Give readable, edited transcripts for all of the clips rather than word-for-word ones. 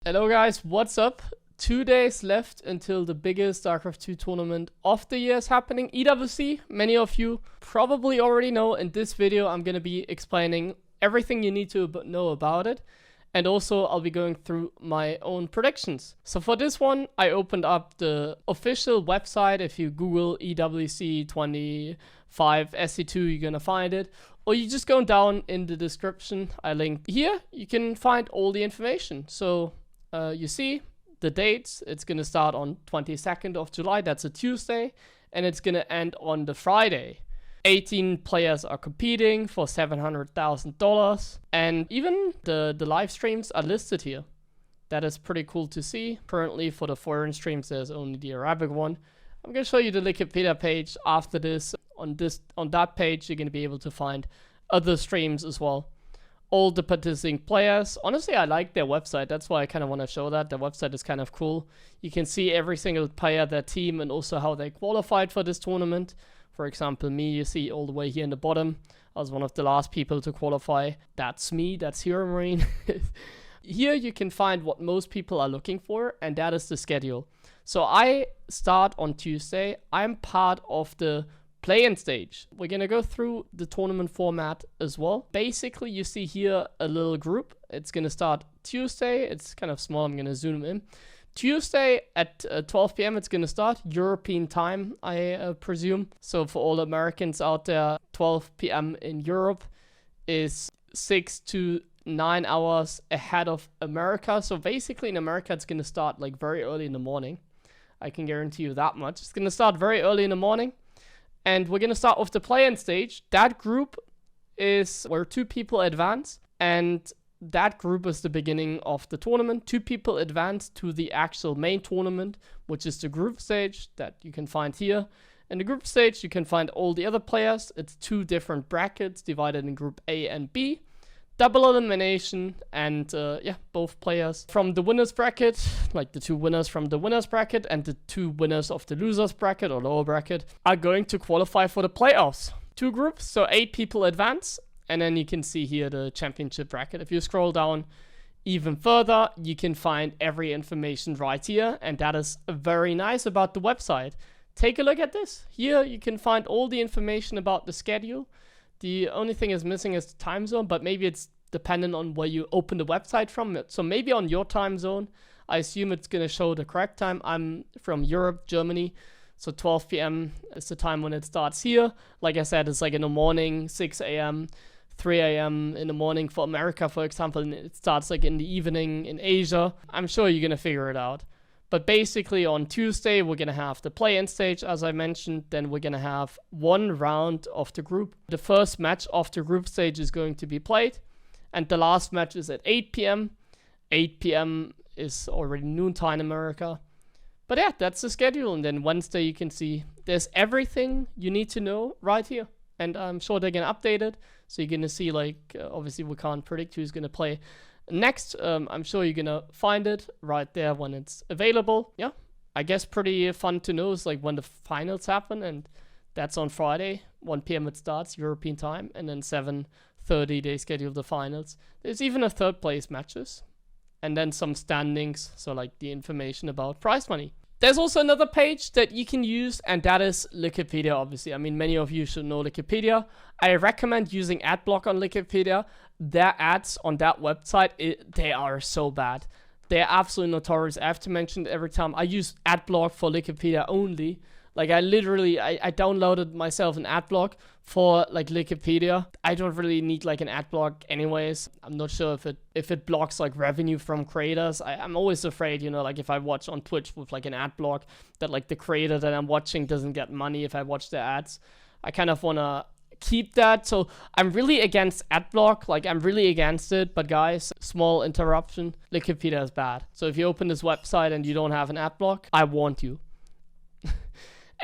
Hello guys, what's up? 2 days left until the biggest StarCraft 2 tournament of the year is happening, EWC. Many of you probably already know. In this video I'm going to be explaining everything you need to know about it, and also I'll be going through my own predictions. So for this one I opened up the official website. If you Google EWC 25 SC2 you're going to find it, or you just go down in the description, I linked here, you can find all the information. So you see the dates. It's going to start on 22nd of July, that's a Tuesday, and it's going to end on the Friday. 18 players are competing for $700,000, and even the live streams are listed here. That is pretty cool to see. Currently for the foreign streams there's only the Arabic one. I'm going to show you the Wikipedia page after this. On that page you're going to be able to find other streams as well. All the participating players. Honestly, I like their website. That's why I kind of want to show that. Their website is kind of cool. You can see every single player, their team, and also how they qualified for this tournament. For example, me, you see all the way here in the bottom. I was one of the last people to qualify. That's me. That's HeroMarine. Here you can find what most people are looking for, and that is the schedule. So I start on Tuesday. I'm part of the play-in stage. We're gonna go through the tournament format as well. Basically, you see here a little group. It's gonna start Tuesday. It's kind of small. I'm gonna zoom in. Tuesday at 12 p.m. it's gonna start European time, I presume. So for all Americans out there, 12 p.m. in Europe is 6 to 9 hours ahead of America. So basically in America it's gonna start like very early in the morning. I can guarantee you that much. It's gonna start very early in the morning. And we're going to start with the play-in stage. That group is where 2 people advance, and that group is the beginning of the tournament. 2 people advance to the actual main tournament, which is the group stage that you can find here. In the group stage, you can find all the other players. It's 2 different brackets divided in group A and B. Double elimination, and yeah, both players from the winners bracket, like the 2 winners from the winners bracket and the 2 winners of the losers bracket or lower bracket, are going to qualify for the playoffs. 2 groups, so 8 people advance, and then you can see here the championship bracket. If you scroll down even further, you can find every information right here, and that is very nice about the website. Take a look at this. Here you can find all the information about the schedule. The only thing is missing is the time zone, but maybe it's dependent on where you open the website from. So maybe on your time zone, I assume it's going to show the correct time. I'm from Europe, Germany, so 12 p.m. is the time when it starts here. Like I said, it's like in the morning, 6 a.m., 3 a.m. in the morning for America, for example, and it starts like in the evening in Asia. I'm sure you're going to figure it out. But basically on Tuesday, we're going to have the play-in stage, as I mentioned. Then we're going to have 1 round of the group. The first match of the group stage is going to be played. And the last match is at 8 p.m. 8 p.m. is already noontime in America. But yeah, that's the schedule. And then Wednesday, you can see there's everything you need to know right here. And I'm sure they're going to update it. So you're going to see, like, obviously we can't predict who's going to play next. I'm sure you're gonna find it right there when it's available. Yeah, I guess pretty fun to know is like when the finals happen, and that's on Friday, 1 p.m. it starts European time, and then 7:30 they schedule the finals. There's even a 3rd place matches, and then some standings, so like the information about prize money. There's also another page that you can use, and that is Wikipedia, obviously. I mean, many of you should know Wikipedia. I recommend using AdBlock on Wikipedia. Their ads on that website, they are so bad. They're absolutely notorious. I have to mention it every time. I use AdBlock for Wikipedia only. Like I downloaded myself an AdBlock for like Wikipedia. I don't really need like an AdBlock anyways. I'm not sure if it blocks like revenue from creators. I'm always afraid, you know, like if I watch on Twitch with like an AdBlock, that like the creator that I'm watching doesn't get money if I watch their ads. I kind of want to keep that. So I'm really against AdBlock. Like I'm really against it. But guys, small interruption. Wikipedia is bad. So if you open this website and you don't have an AdBlock, I warned you.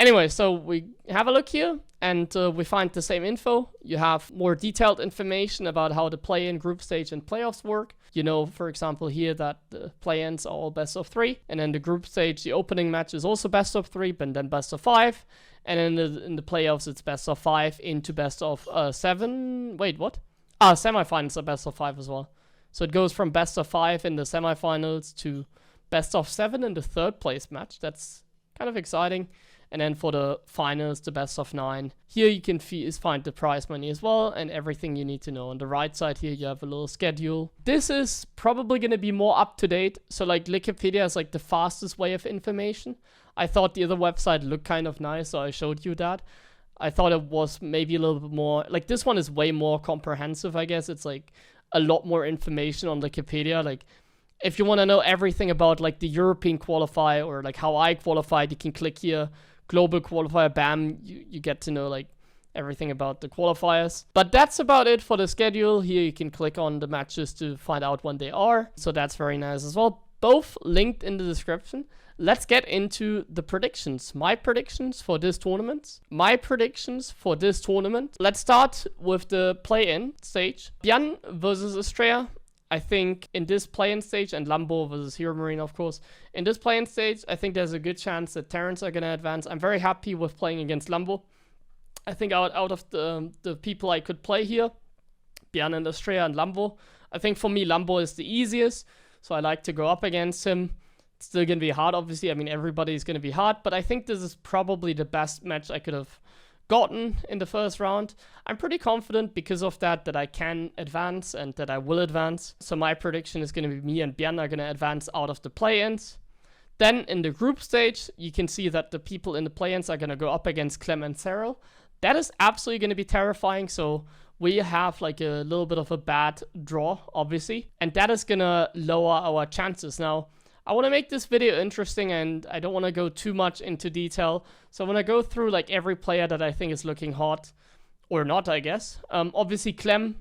Anyway, so we have a look here, and we find the same info. You have more detailed information about how the play-in, group stage, and playoffs work. You know, for example, here that the play-ins are all best of 3, and then the group stage, the opening match is also best of 3, but then best of 5, and then in the playoffs, it's best of 5 into best of 7. Wait, what? Semifinals are best of 5 as well. So it goes from best of 5 in the semifinals to best of 7 in the third place match. That's kind of exciting. And then for the finals, the best of 9. Here you can find the prize money as well and everything you need to know. On the right side here, you have a little schedule. This is probably going to be more up to date. So like Wikipedia is like the fastest way of information. I thought the other website looked kind of nice, so I showed you that. I thought it was maybe a little bit more, like this one is way more comprehensive, I guess. It's like a lot more information on Wikipedia. Like if you want to know everything about like the European qualifier or like how I qualified, you can click here. Global qualifier, bam, you get to know like everything about the qualifiers. But that's about it for the schedule. Here you can click on the matches to find out when they are. So that's very nice as well. Both linked in the description. Let's get into the predictions. My predictions for this tournament. Let's start with the play-in stage. Bjan versus Estrella. I think in this play-in stage, and Lambo versus HeroMarine, of course. In this play-in stage, I think there's a good chance that Terrans are going to advance. I'm very happy with playing against Lambo. I think out of the people I could play here, Bjan and Estrella and Lambo, I think for me, Lambo is the easiest. So I like to go up against him. It's still going to be hard, obviously. I mean, everybody's going to be hard. But I think this is probably the best match I could have gotten in the first round. I'm pretty confident because of that I can advance and that I will advance. So my prediction is going to be me and Bjan are going to advance out of the play-ins. Then in the group stage, you can see that the people in the play-ins are going to go up against Clem and Cyril. That is absolutely going to be terrifying. So we have like a little bit of a bad draw, obviously. And that is going to lower our chances. Now, I want to make this video interesting and I don't want to go too much into detail. So I'm going to go through like every player that I think is looking hot. Or not, I guess. Obviously, Clem,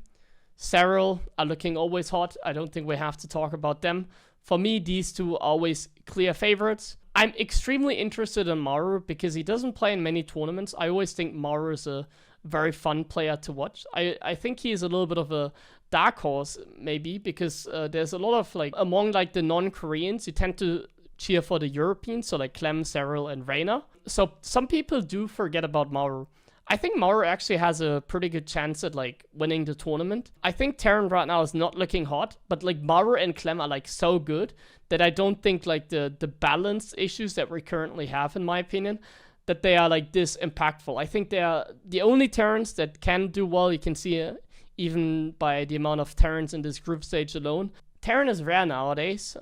Cyril are looking always hot. I don't think we have to talk about them. For me, these two are always clear favorites. I'm extremely interested in Maru because he doesn't play in many tournaments. I always think Maru is a very fun player to watch. I think he's a little bit of a dark horse, maybe, because there's a lot of, like, among, like, the non-Koreans, you tend to cheer for the Europeans, so, like, Clem, Cyril, and Reina. So some people do forget about Maru. I think Maru actually has a pretty good chance at, like, winning the tournament. I think Terran right now is not looking hot, but, like, Maru and Clem are, like, so good that I don't think, like, the balance issues that we currently have, in my opinion, that they are, like, this impactful. I think they are the only Terrans that can do well. You can see even by the amount of Terrans in this group stage alone. Terran is rare nowadays,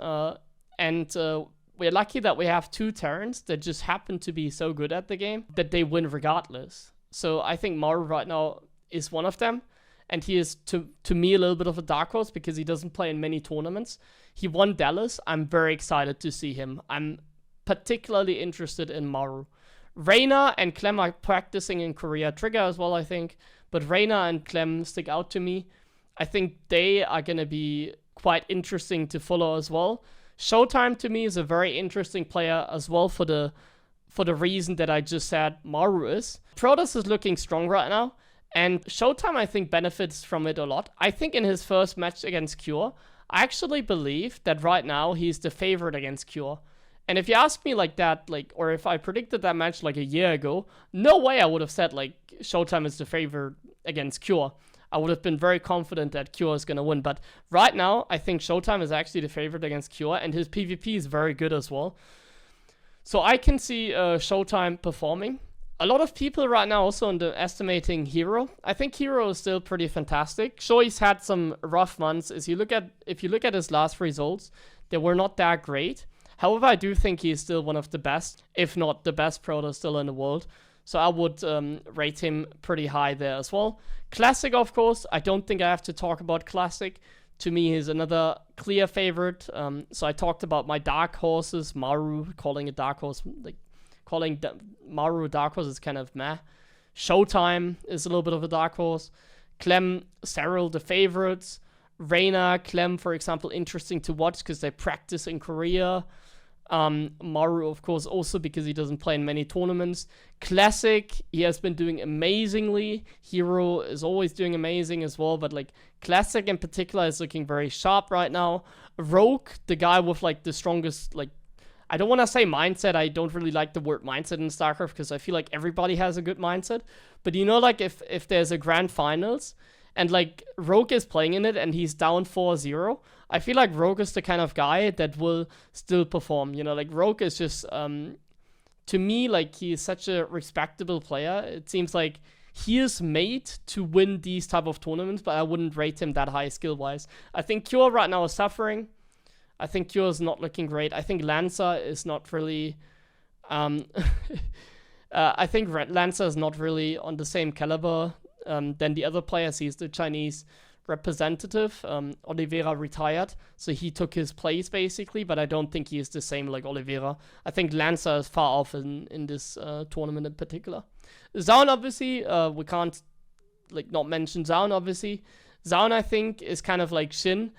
and we're lucky that we have two Terrans that just happen to be so good at the game that they win regardless. So I think Maru right now is one of them, and he is, to me, a little bit of a dark horse because he doesn't play in many tournaments. He won Dallas. I'm very excited to see him. I'm particularly interested in Maru. Reina and Clem are practicing in Korea. Trigger as well, I think. But Reina and Clem stick out to me. I think they are going to be quite interesting to follow as well. Showtime to me is a very interesting player as well for the reason that I just said Maru is. Protoss is looking strong right now. And Showtime, I think, benefits from it a lot. I think in his first match against Cure, I actually believe that right now he's the favorite against Cure. And if you ask me like that, like, or if I predicted that match like a year ago, no way I would have said like Showtime is the favorite against Cure. I would have been very confident that Cure is going to win. But right now, I think Showtime is actually the favorite against Cure, and his PvP is very good as well. So I can see Showtime performing. A lot of people right now also underestimating Hero. I think Hero is still pretty fantastic. Sure, he's had some rough months. If you look at his last results, they were not that great. However, I do think he is still one of the best, if not the best Protoss still in the world. So I would rate him pretty high there as well. Classic, of course. I don't think I have to talk about Classic. To me, he's another clear favorite. So I talked about my dark horses. Maru, calling a dark horse, like calling Maru a dark horse is kind of meh. Showtime is a little bit of a dark horse. Clem, Cyril, the favorites. Reina, Clem, for example, interesting to watch because they practice in Korea. Maru, of course, also because he doesn't play in many tournaments. Classic, he has been doing amazingly. Hero is always doing amazing as well, but like Classic in particular is looking very sharp right now. Rogue, the guy with like the strongest, like, I don't want to say mindset. I don't really like the word mindset in StarCraft because I feel like everybody has a good mindset. But you know, like if there's a grand finals and like Rogue is playing in it and he's down 4-0, I feel like Rogue is the kind of guy that will still perform. You know, like Rogue is just, to me, like he's such a respectable player. It seems like he is made to win these type of tournaments, but I wouldn't rate him that high skill-wise. I think Cure right now is suffering. I think Cure is not looking great. I think Lancer is not really... I think Lancer is not really on the same caliber than the other players. He's the Chinese representative. Oliveira retired, so he took his place basically, but I don't think he is the same like Oliveira. I think Lancer is far off in this tournament in particular. Zaun, obviously, we can't like not mention Zaun, obviously. Zaun, I think, is kind of like Shin.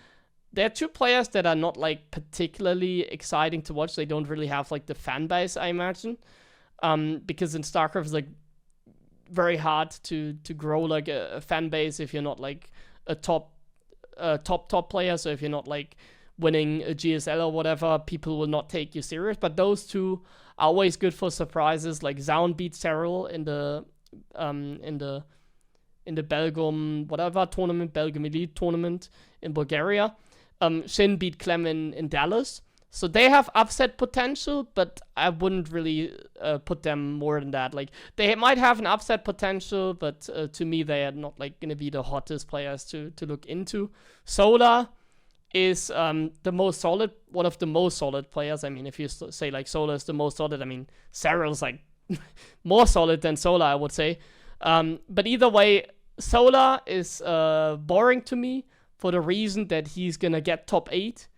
There are two players that are not like particularly exciting to watch. They don't really have like the fan base, I imagine. Because in StarCraft it's like very hard to grow like a fan base if you're not like a top player. So if you're not like winning a GSL or whatever, people will not take you serious. But those two are always good for surprises. Like Zaun beat Cyril in the Belgium whatever tournament, Belgium Elite tournament in Bulgaria. Shin beat Clem in Dallas. So they have upset potential, but I wouldn't really put them more than that. Like, they might have an upset potential, but to me, they are not like going to be the hottest players to look into. Solar is the most solid, one of the most solid players. I mean, if you say like Solar is the most solid, I mean, Cyril's like more solid than Solar, I would say. But either way, Solar is boring to me for the reason that he's going to get top 8.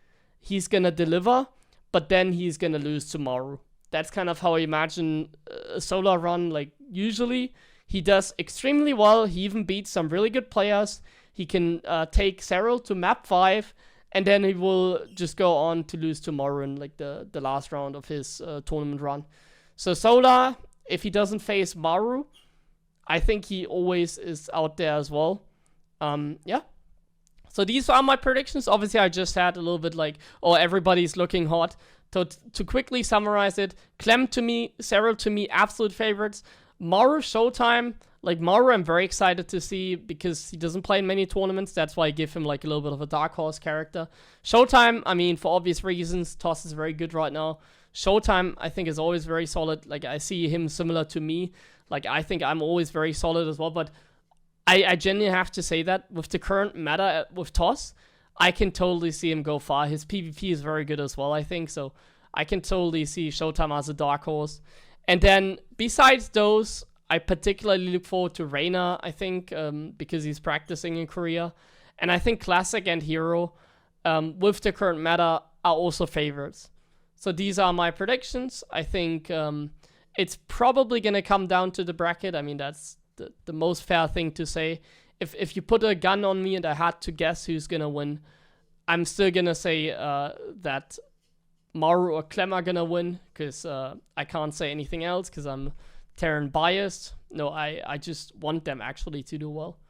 He's going to deliver, but then he's going to lose tomorrow. That's kind of how I imagine a Solar run. Like, usually, he does extremely well. He even beats some really good players. He can take Cyril to map 5, and then he will just go on to lose tomorrow in, like, the last round of his tournament run. So, Solar, if he doesn't face Maru, I think he always is out there as well. Yeah. So these are my predictions. Obviously, I just had a little bit like, oh, everybody's looking hot. So to quickly summarize it, Clem to me, Cyril to me, absolute favorites. Maru, Showtime. Like, Maru, I'm very excited to see because he doesn't play in many tournaments. That's why I give him like a little bit of a dark horse character. Showtime, I mean, for obvious reasons, Toss is very good right now. Showtime, I think, is always very solid. Like, I see him similar to me. Like, I think I'm always very solid as well, but I genuinely have to say that with the current meta with Toss, I can totally see him go far. His PvP is very good as well, I think, so I can totally see Showtime as a dark horse. And then, besides those, I particularly look forward to Reina, I think, because he's practicing in Korea. And I think Classic and Hero, with the current meta, are also favorites. So these are my predictions. I think it's probably going to come down to the bracket. I mean, that's the most fair thing to say. If you put a gun on me and I had to guess who's gonna win, I'm still gonna say that Maru or Clem are gonna win, because I can't say anything else because I'm Terran biased. No, I just want them actually to do well.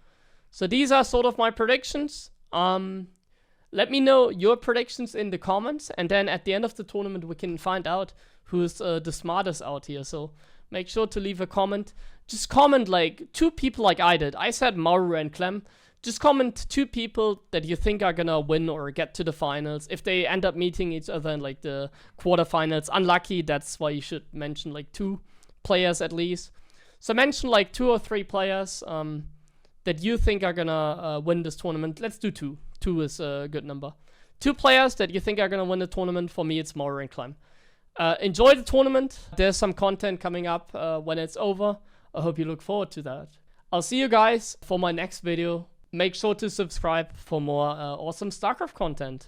So these are sort of my predictions. Let me know your predictions in the comments, and then at the end of the tournament we can find out who's the smartest out here. So make sure to leave a comment. Just comment like 2 people like I did. I said Maru and Clem. Just comment 2 people that you think are gonna win or get to the finals. If they end up meeting each other in like the quarterfinals, unlucky, that's why you should mention like 2 players at least. So mention like 2 or 3 players that you think are gonna win this tournament. Let's do 2. 2 is a good number. 2 players that you think are gonna win the tournament. For me, it's Maru and Clem. Enjoy the tournament. There's some content coming up when it's over. I hope you look forward to that. I'll see you guys for my next video. Make sure to subscribe for more awesome StarCraft content.